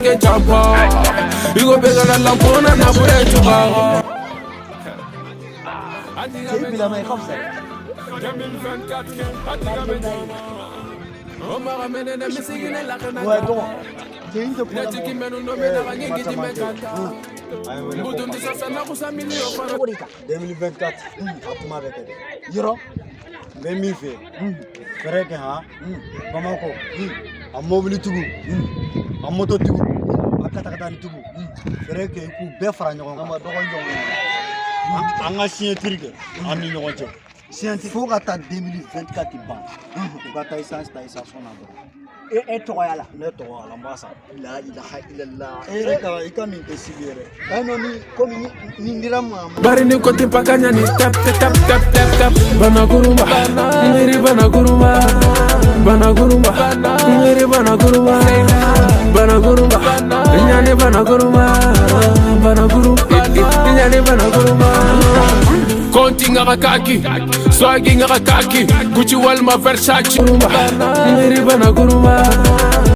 que chapa Digo pega la lampona na pure chupa كيف بلا ما يخمسة ouais donc j'ai une de problème 2024 akuma bɛ kɛ yɔrɔ n bɛ min fɛ fɛrɛ kɛ han Bamako a mobili tigiw a moto tigiw a katakatani tigiw fɛrɛ kɛ i k'u bɛɛ fara ɲɔgɔn kan an ka siɲɛtiri kɛ an ni ɲɔgɔn cɛ siɲɛtiri fo ka taa 2024 ban u ka taa essence ta station na dɔrɔn e tɔgɔya la ne tɔgɔya la n b'a san la ilaha illallah e ka i ka nin tɛ sigi yɛrɛ ai non ni komi ni dira ma bari ni ko te pakanya ni tap tap tap tap tap bana kuruma ngiri bana kuruma ngiri bana kuruma nyane bana kuruma nyane bana kuruma konti ngaka kaki swagi ngaka kaki Gucci Walma Versace ngiri bana kuruma